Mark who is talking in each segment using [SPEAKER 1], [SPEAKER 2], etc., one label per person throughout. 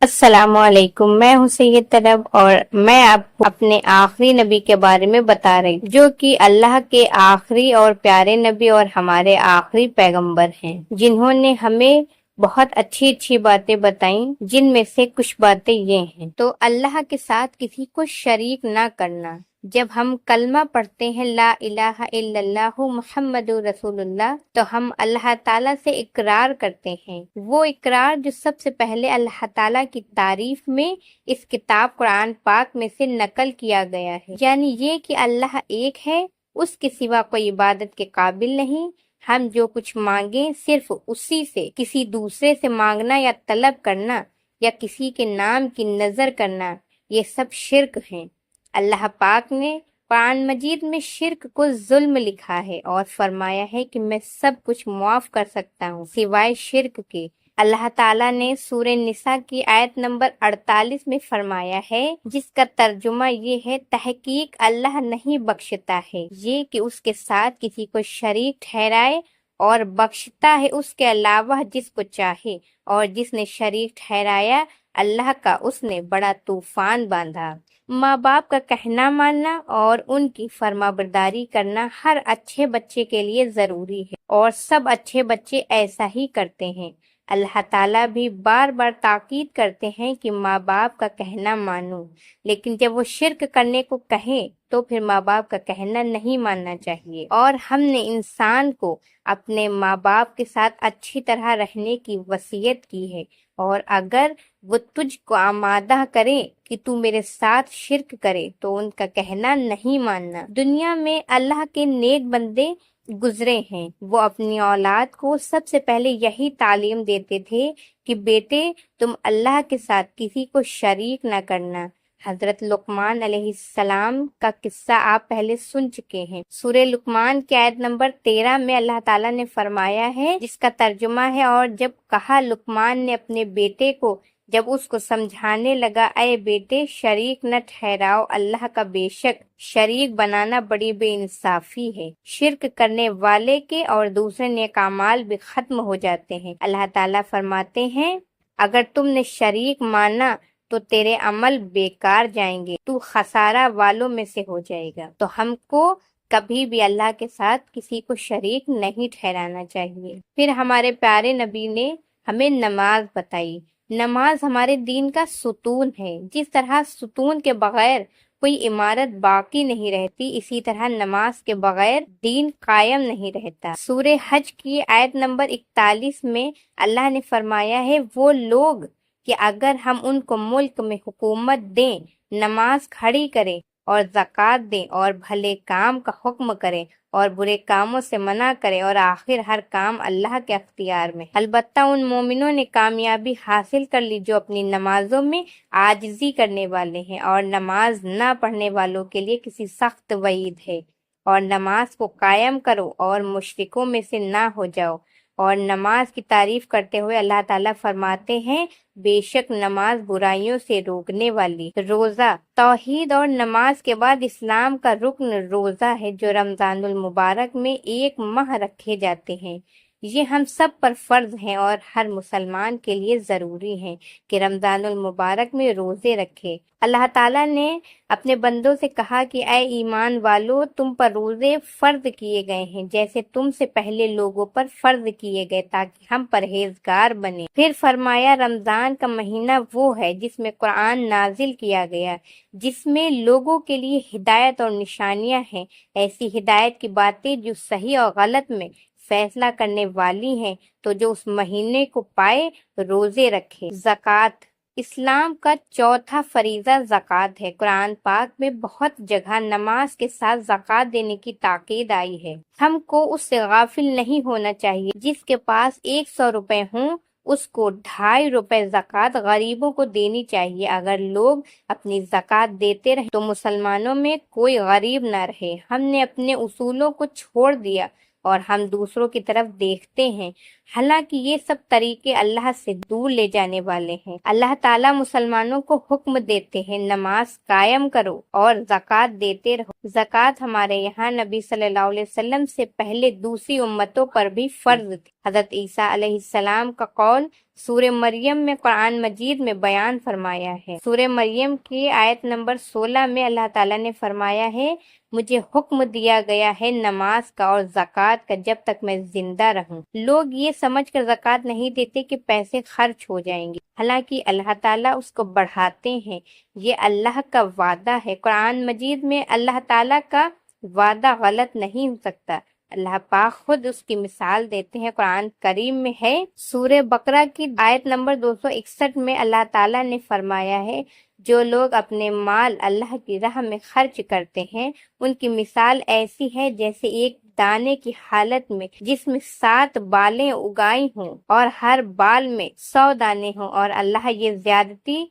[SPEAKER 1] السلام علیکم، میں ہوں سید طلب اور میں آپ کو اپنے آخری نبی کے بارے میں بتا رہی ہوں جو کہ اللہ کے آخری اور پیارے نبی اور ہمارے آخری پیغمبر ہیں، جنہوں نے ہمیں بہت اچھی اچھی باتیں بتائیں، جن میں سے کچھ باتیں یہ ہیں۔ تو اللہ کے ساتھ کسی کو شریک نہ کرنا۔ جب ہم کلمہ پڑھتے ہیں لا الہ الا اللہ محمد رسول اللہ، تو ہم اللہ تعالیٰ سے اقرار کرتے ہیں، وہ اقرار جو سب سے پہلے اللہ تعالیٰ کی تعریف میں اس کتاب قرآن پاک میں سے نقل کیا گیا ہے، یعنی یہ کہ اللہ ایک ہے، اس کے سوا کوئی عبادت کے قابل نہیں، ہم جو کچھ مانگیں صرف اسی سے، کسی دوسرے سے مانگنا یا طلب کرنا یا کسی کے نام کی نظر کرنا، یہ سب شرک ہیں۔ اللہ پاک نے قرآن مجید میں شرک کو ظلم لکھا ہے اور فرمایا ہے کہ میں سب کچھ معاف کر سکتا ہوں سوائے شرک کے۔ اللہ تعالیٰ نے سورہ نساء کی آیت نمبر 48 میں فرمایا ہے، جس کا ترجمہ یہ ہے، تحقیق اللہ نہیں بخشتا ہے یہ کہ اس کے ساتھ کسی کو شریک ٹھہرائے، اور بخشتا ہے اس کے علاوہ جس کو چاہے، اور جس نے شریک ٹھہرایا اللہ کا اس نے بڑا طوفان باندھا۔ ماں باپ کا کہنا ماننا اور ان کی فرما برداری کرنا ہر اچھے بچے کے لیے ضروری ہے، اور سب اچھے بچے ایسا ہی کرتے ہیں۔ اللہ تعالیٰ بھی بار بار تاکید کرتے ہیں کہ ماں باپ کا کہنا مانو، لیکن جب وہ شرک کرنے کو کہیں تو پھر ماں باپ کا کہنا نہیں ماننا چاہیے۔ اور ہم نے انسان کو اپنے ماں باپ کے ساتھ اچھی طرح رہنے کی وصیت کی ہے، اور اگر وہ تجھ کو آمادہ کریں کہ تو میرے ساتھ شرک کرے تو ان کا کہنا نہیں ماننا۔ دنیا میں اللہ کے نیک بندے گزرے ہیں، وہ اپنی اولاد کو سب سے پہلے یہی تعلیم دیتے تھے کہ بیٹے تم اللہ کے ساتھ کسی کو شریک نہ کرنا۔ حضرت لقمان علیہ السلام کا قصہ آپ پہلے سن چکے ہیں۔ سورہ لقمان کی آیت نمبر 13 میں اللہ تعالیٰ نے فرمایا ہے، جس کا ترجمہ ہے، اور جب کہا لقمان نے اپنے بیٹے کو جب اس کو سمجھانے لگا، اے بیٹے شریک نہ ٹھہراؤ اللہ کا، بے شک شریک بنانا بڑی بے انصافی ہے۔ شرک کرنے والے کے اور دوسرے نیک اعمال بھی ختم ہو جاتے ہیں۔ اللہ تعالیٰ فرماتے ہیں، اگر تم نے شریک مانا تو تیرے عمل بیکار جائیں گے، تو خسارہ والوں میں سے ہو جائے گا۔ تو ہم کو کبھی بھی اللہ کے ساتھ کسی کو شریک نہیں ٹھہرانا چاہیے۔ پھر ہمارے پیارے نبی نے ہمیں نماز بتائی۔ نماز ہمارے دین کا ستون ہے۔ جس طرح ستون کے بغیر کوئی عمارت باقی نہیں رہتی، اسی طرح نماز کے بغیر دین قائم نہیں رہتا۔ سورہ حج کی آیت نمبر 41 میں اللہ نے فرمایا ہے، وہ لوگ کہ اگر ہم ان کو ملک میں حکومت دیں، نماز کھڑی کریں اور زکوٰۃ دیں اور بھلے کام کا حکم کریں اور برے کاموں سے منع کرے، اور آخر ہر کام اللہ کے اختیار میں۔ البتہ ان مومنوں نے کامیابی حاصل کر لی جو اپنی نمازوں میں عاجزی کرنے والے ہیں، اور نماز نہ پڑھنے والوں کے لیے کسی سخت وعید ہے۔ اور نماز کو قائم کرو اور مشرکوں میں سے نہ ہو جاؤ۔ اور نماز کی تعریف کرتے ہوئے اللہ تعالیٰ فرماتے ہیں، بے شک نماز برائیوں سے روکنے والی۔ روزہ، توحید اور نماز کے بعد اسلام کا رکن روزہ ہے، جو رمضان المبارک میں 1 ماہ رکھے جاتے ہیں۔ یہ ہم سب پر فرض ہیں اور ہر مسلمان کے لیے ضروری ہے کہ رمضان المبارک میں روزے رکھے۔ اللہ تعالیٰ نے اپنے بندوں سے کہا کہ اے ایمان والو، تم پر روزے فرض کیے گئے ہیں جیسے تم سے پہلے لوگوں پر فرض کیے گئے، تاکہ ہم پرہیزگار بنیں۔ پھر فرمایا، رمضان کا مہینہ وہ ہے جس میں قرآن نازل کیا گیا، جس میں لوگوں کے لیے ہدایت اور نشانیاں ہیں، ایسی ہدایت کی باتیں جو صحیح اور غلط میں فیصلہ کرنے والی ہیں، تو جو اس مہینے کو پائے روزے رکھے۔ زکوٰۃ، اسلام کا چوتھا فریضہ زکوٰۃ ہے۔ قرآن پاک میں بہت جگہ نماز کے ساتھ زکوٰۃ دینے کی تاکید آئی ہے۔ ہم کو اس سے غافل نہیں ہونا چاہیے۔ جس کے پاس 100 روپے ہوں، اس کو 2.5 روپے زکوٰۃ غریبوں کو دینی چاہیے۔ اگر لوگ اپنی زکوٰۃ دیتے رہے تو مسلمانوں میں کوئی غریب نہ رہے۔ ہم نے اپنے اصولوں کو چھوڑ دیا اور ہم دوسروں کی طرف دیکھتے ہیں حالانکہ یہ سب طریقے اللہ سے دور لے جانے والے ہیں۔ اللہ تعالیٰ مسلمانوں کو حکم دیتے ہیں نماز قائم کرو اور زکوٰۃ دیتے رہو۔ زکوٰۃ ہمارے یہاں نبی صلی اللہ علیہ وسلم سے پہلے دوسری امتوں پر بھی فرض تھی۔ حضرت عیسیٰ علیہ السلام کا قول سورہ مریم میں قرآن مجید میں بیان فرمایا ہے۔ سورہ مریم کی آیت نمبر 16 میں اللہ تعالیٰ نے فرمایا ہے، مجھے حکم دیا گیا ہے نماز کا اور زکوٰۃ کا جب تک میں زندہ رہوں۔ لوگ یہ سمجھ کر زکوٰۃ نہیں دیتے کہ پیسے خرچ ہو جائیں گے، حالانکہ اللہ تعالیٰ اس کو بڑھاتے ہیں۔ یہ اللہ کا وعدہ ہے۔ قرآن مجید میں اللہ تعالیٰ کا وعدہ غلط نہیں ہو سکتا۔ اللہ پاک خود اس کی مثال دیتے ہیں۔ قرآن کریم میں ہے، سورہ بقرہ کی آیت نمبر 261 میں اللہ تعالیٰ نے فرمایا ہے، جو لوگ اپنے مال اللہ کی راہ میں خرچ کرتے ہیں ان کی مثال ایسی ہے جیسے ایک دانے کی حالت میں جس میں 7 بالیں اگائی ہوں اور ہر بال میں 100 دانے ہوں، اور اللہ یہ زیادتی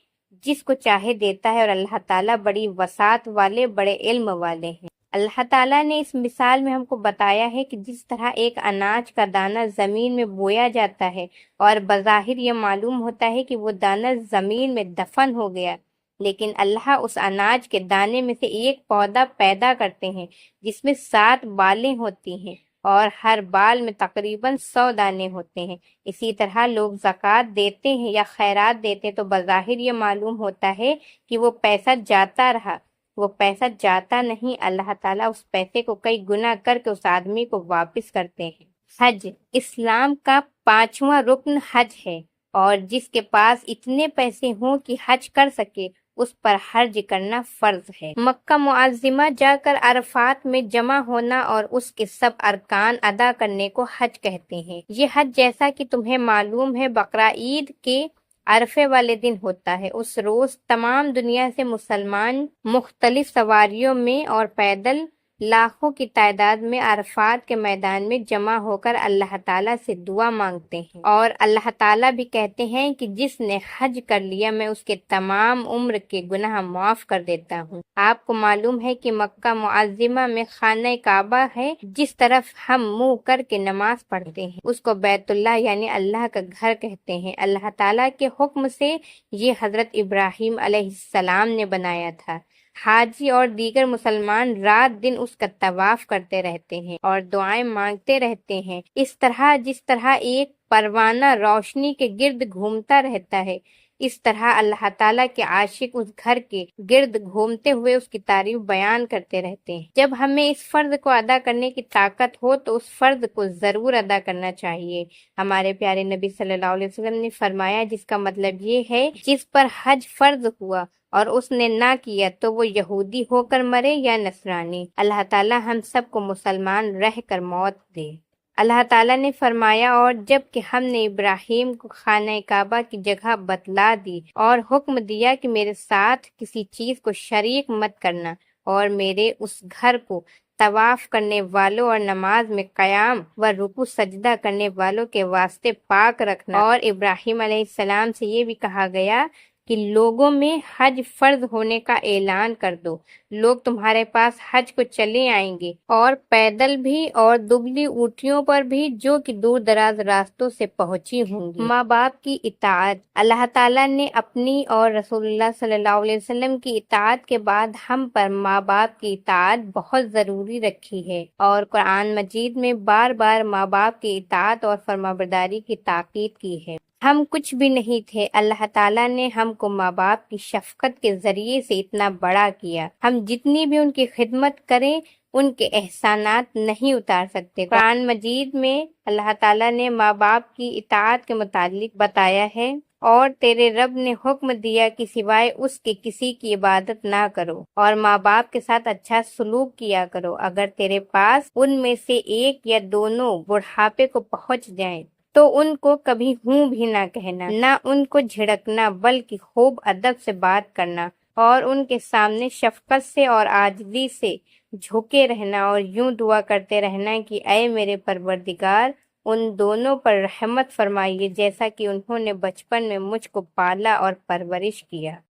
[SPEAKER 1] جس کو چاہے دیتا ہے، اور اللہ تعالیٰ بڑی وسعت والے، بڑے علم والے ہیں۔ اللہ تعالیٰ نے اس مثال میں ہم کو بتایا ہے کہ جس طرح ایک اناج کا دانہ زمین میں بویا جاتا ہے اور بظاہر یہ معلوم ہوتا ہے کہ وہ دانہ زمین میں دفن ہو گیا، لیکن اللہ اس اناج کے دانے میں سے ایک پودا پیدا کرتے ہیں جس میں 7 بالیں ہوتی ہیں اور ہر بال میں تقریباً 100 دانے ہوتے ہیں۔ اسی طرح لوگ زکوٰۃ دیتے ہیں یا خیرات دیتے تو بظاہر یہ معلوم ہوتا ہے کہ وہ پیسہ جاتا رہا، وہ پیسہ جاتا نہیں، اللہ تعالیٰ اس پیسے کو کئی گنا کر کے اس آدمی کو واپس کرتے ہیں۔ حج اسلام کا 5واں رکن حج ہے، اور جس کے پاس اتنے پیسے ہوں کہ حج کر سکے اس پر حج کرنا فرض ہے۔ مکہ معظمہ جا کر عرفات میں جمع ہونا اور اس کے سب ارکان ادا کرنے کو حج کہتے ہیں۔ یہ حج جیسا کہ تمہیں معلوم ہے بقرعید کے عرفے والے دن ہوتا ہے۔ اس روز تمام دنیا سے مسلمان مختلف سواریوں میں اور پیدل لاکھوں کی تعداد میں عرفات کے میدان میں جمع ہو کر اللہ تعالیٰ سے دعا مانگتے ہیں، اور اللہ تعالیٰ بھی کہتے ہیں کہ جس نے حج کر لیا میں اس کے تمام عمر کے گناہ معاف کر دیتا ہوں۔ آپ کو معلوم ہے کہ مکہ معظمہ میں خانہ کعبہ ہے، جس طرف ہم منہ کر کے نماز پڑھتے ہیں اس کو بیت اللہ یعنی اللہ کا گھر کہتے ہیں۔ اللہ تعالیٰ کے حکم سے یہ حضرت ابراہیم علیہ السلام نے بنایا تھا۔ حاجی اور دیگر مسلمان رات دن اس کا طواف کرتے رہتے ہیں اور دعائیں مانگتے رہتے ہیں، اس طرح جس طرح ایک پروانہ روشنی کے گرد گھومتا رہتا ہے، اس طرح اللہ تعالیٰ کے عاشق اس گھر کے گرد گھومتے ہوئے اس کی تعریف بیان کرتے رہتے ہیں۔ جب ہمیں اس فرض کو ادا کرنے کی طاقت ہو تو اس فرض کو ضرور ادا کرنا چاہیے۔ ہمارے پیارے نبی صلی اللہ علیہ وسلم نے فرمایا، جس کا مطلب یہ ہے جس پر حج فرض ہوا اور اس نے نہ کیا تو وہ یہودی ہو کر مرے یا نصرانی۔ اللہ تعالیٰ ہم سب کو مسلمان رہ کر موت دے۔ اللہ تعالیٰ نے فرمایا، اور جب کہ ہم نے ابراہیم کو خانہ کعبہ کی جگہ بتلا دی اور حکم دیا کہ میرے ساتھ کسی چیز کو شریک مت کرنا، اور میرے اس گھر کو طواف کرنے والوں اور نماز میں قیام و رکوع سجدہ کرنے والوں کے واسطے پاک رکھنا، اور ابراہیم علیہ السلام سے یہ بھی کہا گیا کہ لوگوں میں حج فرض ہونے کا اعلان کر دو، لوگ تمہارے پاس حج کو چلے آئیں گے، اور پیدل بھی اور دبلی اونٹیوں پر بھی جو کہ دور دراز راستوں سے پہنچی ہوں گی۔ ماں باپ کی اطاعت، اللہ تعالیٰ نے اپنی اور رسول اللہ صلی اللہ علیہ وسلم کی اطاعت کے بعد ہم پر ماں باپ کی اطاعت بہت ضروری رکھی ہے، اور قرآن مجید میں بار بار ماں باپ کی اطاعت اور فرمانبرداری کی تاکید کی ہے۔ ہم کچھ بھی نہیں تھے، اللہ تعالیٰ نے ہم کو ماں باپ کی شفقت کے ذریعے سے اتنا بڑا کیا۔ ہم جتنی بھی ان کی خدمت کریں ان کے احسانات نہیں اتار سکتے۔ قرآن مجید میں اللہ تعالیٰ نے ماں باپ کی اطاعت کے متعلق بتایا ہے، اور تیرے رب نے حکم دیا کہ سوائے اس کے کسی کی عبادت نہ کرو، اور ماں باپ کے ساتھ اچھا سلوک کیا کرو۔ اگر تیرے پاس ان میں سے ایک یا دونوں بڑھاپے کو پہنچ جائیں تو ان کو کبھی ہوں بھی نہ کہنا، نہ ان کو جھڑکنا، بلکہ خوب ادب سے بات کرنا، اور ان کے سامنے شفقت سے اور عاجزی سے جھکے رہنا، اور یوں دعا کرتے رہنا کہ اے میرے پروردگار ان دونوں پر رحمت فرمائیے جیسا کہ انہوں نے بچپن میں مجھ کو پالا اور پرورش کیا۔